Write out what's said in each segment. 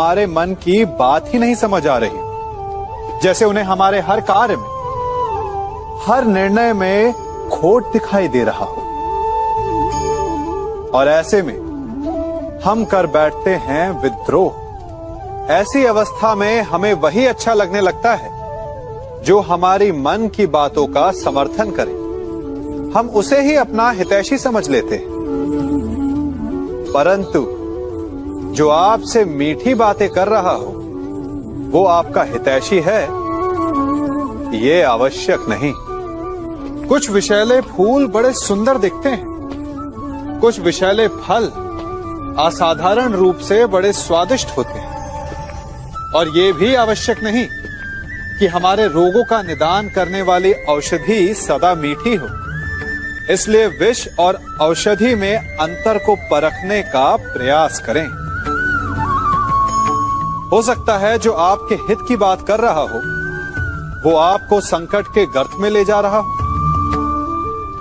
हमारे मन की बात ही नहीं समझ आ रही, जैसे उन्हें हमारे हर कार्य में, हर निर्णय में खोट दिखाई दे रहा हो। और ऐसे में हम कर बैठते हैं विद्रोह। ऐसी अवस्था में हमें वही अच्छा लगने लगता है जो हमारी मन की बातों का समर्थन करे। हम उसे ही अपना हितैषी समझ लेते हैं। परंतु जो आपसे मीठी बातें कर रहा हो वो आपका हितैषी है, ये आवश्यक नहीं। कुछ विषैले फूल बड़े सुंदर दिखते हैं, कुछ विषैले फल असाधारण रूप से बड़े स्वादिष्ट होते हैं। और ये भी आवश्यक नहीं कि हमारे रोगों का निदान करने वाली औषधि सदा मीठी हो। इसलिए विष और औषधि में अंतर को परखने का प्रयास करें। हो सकता है जो आपके हित की बात कर रहा हो वो आपको संकट के गर्त में ले जा रहा हो।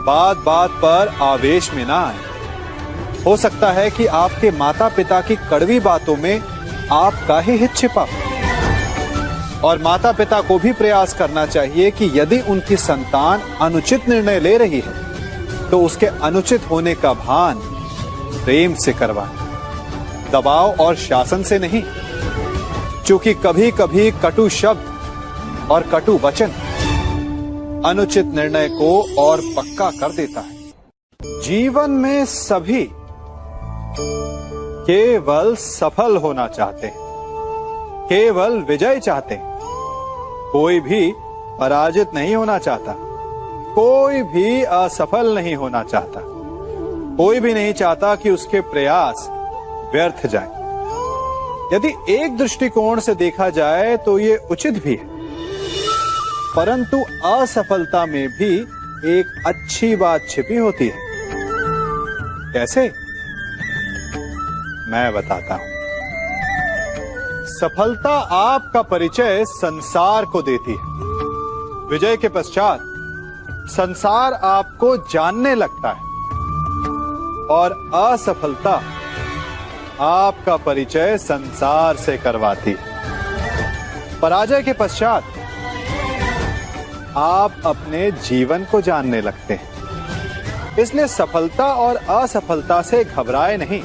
बात बात पर आवेश में ना आए। हो सकता है कि आपके माता पिता की कड़वी बातों में आपका ही हित छिपा हो। और माता पिता को भी प्रयास करना चाहिए कि यदि उनकी संतान अनुचित निर्णय ले रही है तो उसके अनुचित होने का भान प्रेम से करवाएं, दबाव और शासन से नहीं। क्योंकि कभी कभी कटु शब्द और कटु वचन अनुचित निर्णय को और पक्का कर देता है। जीवन में सभी केवल सफल होना चाहते हैं, केवल विजय चाहते हैं। कोई भी पराजित नहीं होना चाहता, कोई भी असफल नहीं होना चाहता, कोई भी नहीं चाहता कि उसके प्रयास व्यर्थ जाएं। यदि एक दृष्टिकोण से देखा जाए तो ये उचित भी है, परंतु असफलता में भी एक अच्छी बात छिपी होती है। कैसे? मैं बताता हूं। सफलता आपका परिचय संसार को देती है। विजय के पश्चात संसार आपको जानने लगता है और असफलता आपका परिचय संसार से करवाती है। पराजय के पश्चात आप अपने जीवन को जानने लगते हैं। इसलिए सफलता और असफलता से घबराए नहीं।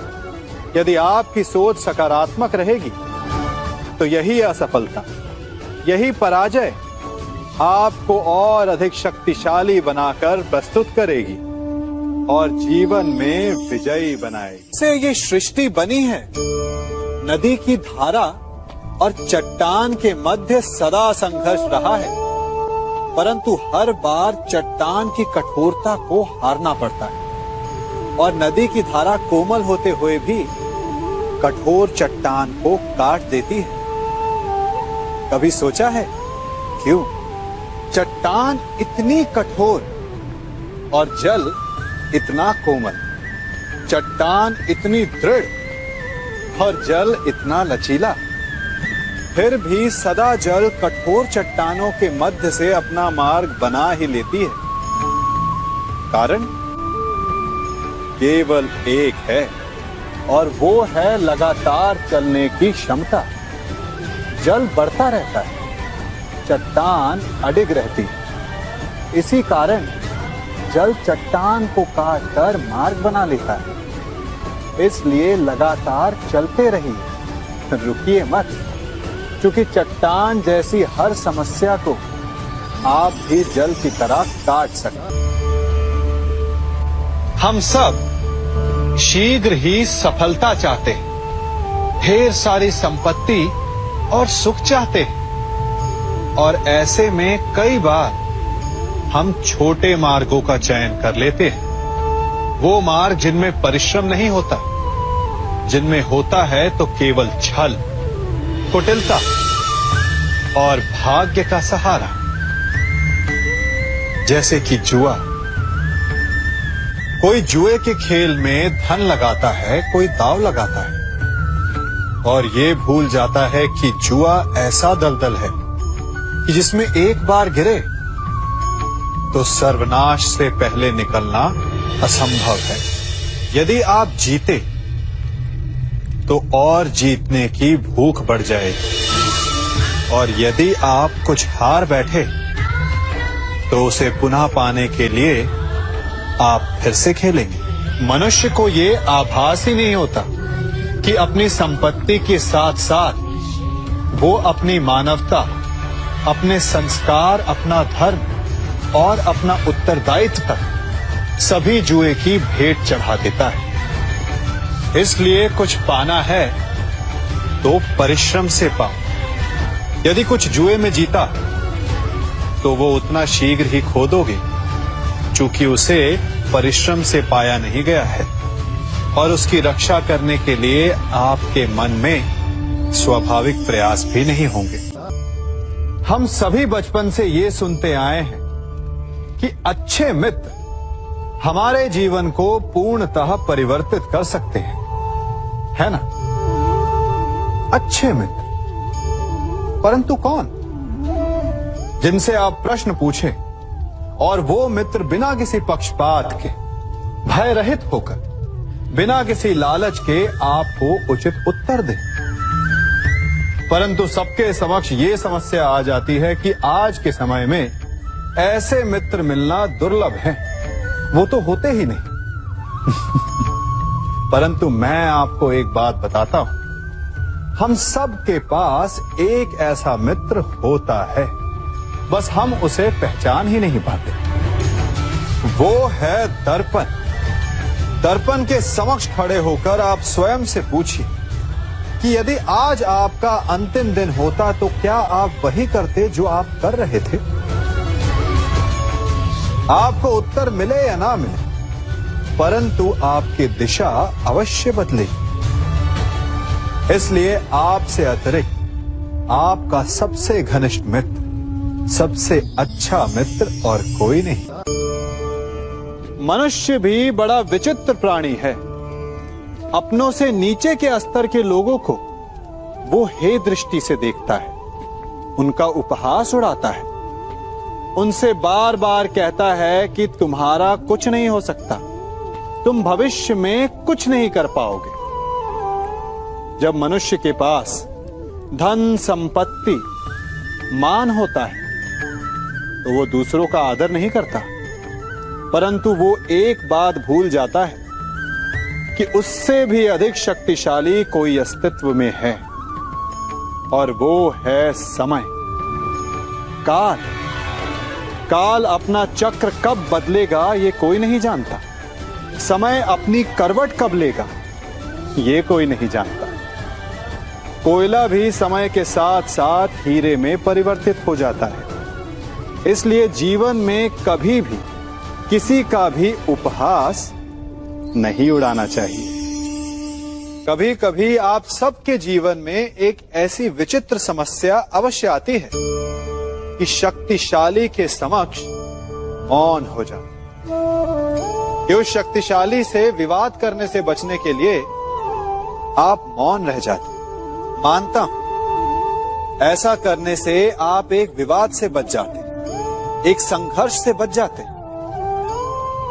यदि आपकी सोच सकारात्मक रहेगी तो यही असफलता, यही पराजय आपको और अधिक शक्तिशाली बनाकर प्रस्तुत करेगी और जीवन में विजयी बनाएगी। से ये सृष्टि बनी है। नदी की धारा और चट्टान के मध्य सदा संघर्ष रहा है, परंतु हर बार चट्टान की कठोरता को हारना पड़ता है और नदी की धारा कोमल होते हुए भी कठोर चट्टान को काट देती है। कभी सोचा है क्यों चट्टान इतनी कठोर और जल इतना कोमल, चट्टान इतनी दृढ़ और जल इतना लचीला, फिर भी सदा जल कठोर चट्टानों के मध्य से अपना मार्ग बना ही लेती है? कारण केवल एक है और वो है लगातार चलने की क्षमता। जल बढ़ता रहता है, चट्टान अडिग रहती है। इसी कारण जल चट्टान को काटकर मार्ग बना लेता है। इसलिए लगातार चलते रहिए, रुकिए मत, क्योंकि चट्टान जैसी हर समस्या को आप भी जल की तरह काट सकते। हम सब शीघ्र ही सफलता चाहते हैं, ढेर सारी संपत्ति और सुख चाहते हैं। और ऐसे में कई बार हम छोटे मार्गों का चयन कर लेते हैं, वो मार्ग जिनमें परिश्रम नहीं होता, जिनमें होता है तो केवल छल, कुटिलता और भाग्य का सहारा। जैसे कि जुआ। कोई जुए के खेल में धन लगाता है, कोई दांव लगाता है और ये भूल जाता है कि जुआ ऐसा दलदल है कि जिसमें एक बार गिरे तो सर्वनाश से पहले निकलना असंभव है। यदि आप जीते तो और जीतने की भूख बढ़ जाएगी। और यदि आप कुछ हार बैठे तो उसे पुनः पाने के लिए आप फिर से खेलेंगे। मनुष्य को ये आभास ही नहीं होता कि अपनी संपत्ति के साथ साथ वो अपनी मानवता, अपने संस्कार, अपना धर्म और अपना उत्तरदायित्व तक सभी जुए की भेंट चढ़ा देता है। इसलिए कुछ पाना है तो परिश्रम से पाओ। यदि कुछ जुए में जीता तो वो उतना शीघ्र ही खो दोगे, चूंकि उसे परिश्रम से पाया नहीं गया है और उसकी रक्षा करने के लिए आपके मन में स्वाभाविक प्रयास भी नहीं होंगे। हम सभी बचपन से ये सुनते आए हैं कि अच्छे मित्र हमारे जीवन को पूर्णतः परिवर्तित कर सकते हैं, है ना? अच्छे मित्र, परंतु कौन? जिनसे आप प्रश्न पूछें और वो मित्र बिना किसी पक्षपात के, भय रहित होकर, बिना किसी लालच के आपको उचित उत्तर दे। परंतु सबके समक्ष ये समस्या आ जाती है कि आज के समय में ऐसे मित्र मिलना दुर्लभ है, वो तो होते ही नहीं। परंतु मैं आपको एक बात बताता हूं, हम सब के पास एक ऐसा मित्र होता है, बस हम उसे पहचान ही नहीं पाते। वो है दर्पण। दर्पण के समक्ष खड़े होकर आप स्वयं से पूछिए कि यदि आज आपका अंतिम दिन होता तो क्या आप वही करते जो आप कर रहे थे? आपको उत्तर मिले या ना मिले, परंतु आपकी दिशा अवश्य बदले। इसलिए आपसे अतिरिक्त आपका सबसे घनिष्ठ मित्र, सबसे अच्छा मित्र और कोई नहीं। मनुष्य भी बड़ा विचित्र प्राणी है। अपनों से नीचे के स्तर के लोगों को वो हे दृष्टि से देखता है, उनका उपहास उड़ाता है, उनसे बार बार कहता है कि तुम्हारा कुछ नहीं हो सकता, तुम भविष्य में कुछ नहीं कर पाओगे। जब मनुष्य के पास धन, संपत्ति, मान होता है तो वो दूसरों का आदर नहीं करता, परंतु वो एक बात भूल जाता है कि उससे भी अधिक शक्तिशाली कोई अस्तित्व में है, और वो है समय, काल। काल अपना चक्र कब बदलेगा ये कोई नहीं जानता। समय अपनी करवट कब लेगा ये कोई नहीं जानता। कोयला भी समय के साथ साथ हीरे में परिवर्तित हो जाता है। इसलिए जीवन में कभी भी किसी का भी उपहास नहीं उड़ाना चाहिए। कभी कभी आप सबके जीवन में एक ऐसी विचित्र समस्या अवश्य आती है कि शक्तिशाली के समक्ष मौन हो जाओ। कि उस शक्तिशाली से विवाद करने से बचने के लिए आप मौन रह जाते। मानता हूं ऐसा करने से आप एक विवाद से बच जाते, एक संघर्ष से बच जाते,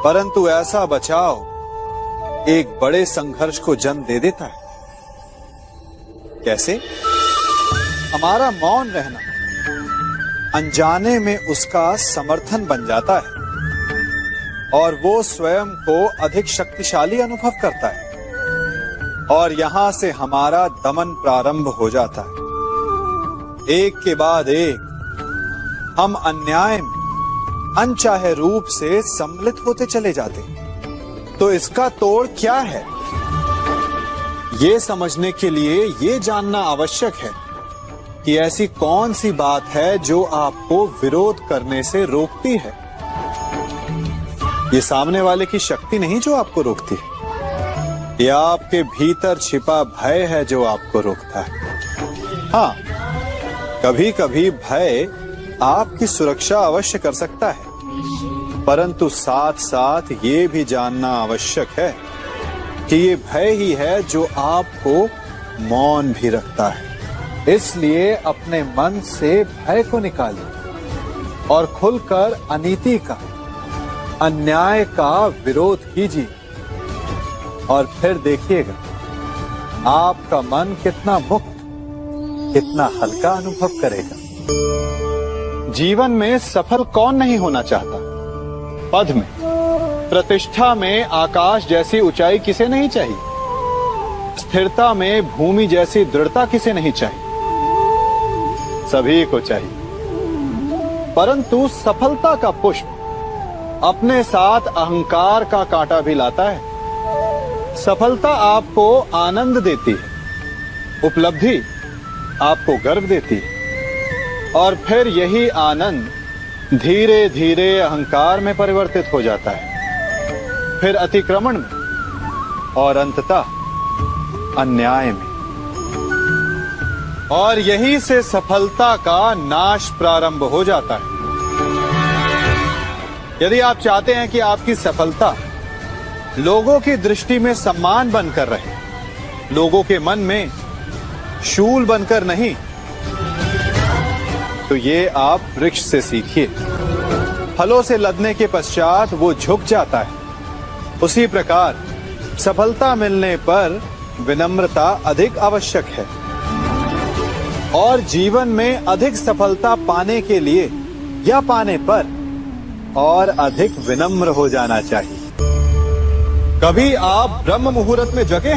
परंतु ऐसा बचाव एक बड़े संघर्ष को जन्म दे देता है। कैसे? हमारा मौन रहना अनजाने में उसका समर्थन बन जाता है और वो स्वयं को अधिक शक्तिशाली अनुभव करता है, और यहां से हमारा दमन प्रारंभ हो जाता है। एक के बाद एक हम अन्याय में अनचाहे रूप से सम्मिलित होते चले जाते हैं। तो इसका तोड़ क्या है? ये समझने के लिए ये जानना आवश्यक है कि ऐसी कौन सी बात है जो आपको विरोध करने से रोकती है। ये सामने वाले की शक्ति नहीं जो आपको रोकती है, ये आपके भीतर छिपा भय है जो आपको रोकता है। हाँ, कभी कभी भय आपकी सुरक्षा अवश्य कर सकता है, परंतु साथ साथ ये भी जानना आवश्यक है कि ये भय ही है जो आपको मौन भी रखता है। इसलिए अपने मन से भय को निकालिए और खुलकर अनीति का, अन्याय का विरोध कीजिए, और फिर देखिएगा आपका मन कितना मुक्त, कितना हल्का अनुभव करेगा। जीवन में सफल कौन नहीं होना चाहता? पद में, प्रतिष्ठा में आकाश जैसी ऊंचाई किसे नहीं चाहिए? स्थिरता में भूमि जैसी दृढ़ता किसे नहीं चाहिए? सभी को चाहिए। परंतु सफलता का पुष्प अपने साथ अहंकार का कांटा भी लाता है। सफलता आपको आनंद देती है, उपलब्धि आपको गर्व देती है, और फिर यही आनंद धीरे धीरे अहंकार में परिवर्तित हो जाता है, फिर अतिक्रमण में और अंततः अन्याय में। और यही से सफलता का नाश प्रारंभ हो जाता है। यदि आप चाहते हैं कि आपकी सफलता लोगों की दृष्टि में सम्मान बनकर रहे, लोगों के मन में शूल बनकर नहीं, तो ये आप वृक्ष से सीखिए। फलों से लदने के पश्चात वो झुक जाता है, उसी प्रकार सफलता मिलने पर विनम्रता अधिक आवश्यक है। और जीवन में अधिक सफलता पाने के लिए या पाने पर और अधिक विनम्र हो जाना चाहिए। कभी आप ब्रह्म मुहूर्त में जगे?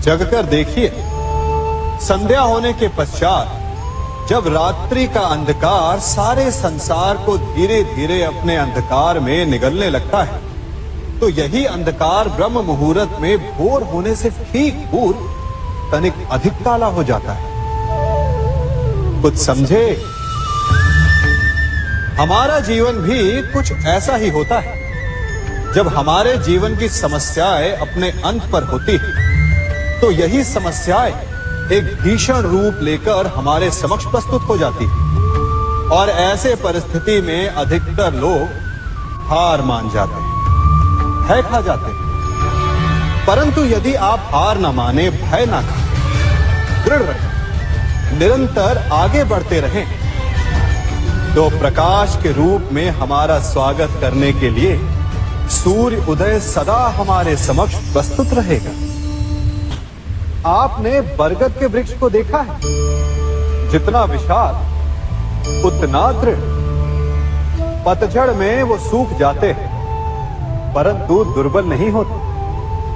जगकर देखिए, संध्या होने के पश्चात जब रात्रि का अंधकार सारे संसार को धीरे धीरे अपने अंधकार में निगलने लगता है, तो यही अंधकार ब्रह्म मुहूर्त में भोर होने से ठीक पूर्व तनिक अधिक काला हो जाता है। कुछ समझे? हमारा जीवन भी कुछ ऐसा ही होता है। जब हमारे जीवन की समस्याएं अपने अंत पर होती है, तो यही समस्याएं एक भीषण रूप लेकर हमारे समक्ष प्रस्तुत हो जाती है, और ऐसे परिस्थिति में अधिकतर लोग हार मान जाते हैं, भय खा जाते हैं। परंतु यदि आप हार न माने, भय ना खाएं, दृढ़ रहें, निरंतर आगे बढ़ते रहें, तो प्रकाश के रूप में हमारा स्वागत करने के लिए सूर्य उदय सदा हमारे समक्ष प्रस्तुत रहेगा। आपने बरगद के वृक्ष को देखा है? जितना विशाल उतना दृढ़। पतझड़ में वो सूख जाते हैं, परंतु दुर्बल नहीं होते,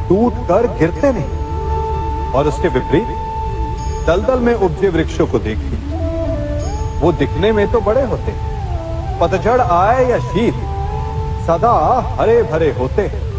टूट कर गिरते नहीं। और उसके विपरीत दलदल में उपजे वृक्षों को देखिए, वो दिखने में तो बड़े होते हैं, पतझड़ आए या शीत सदा हरे भरे होते हैं,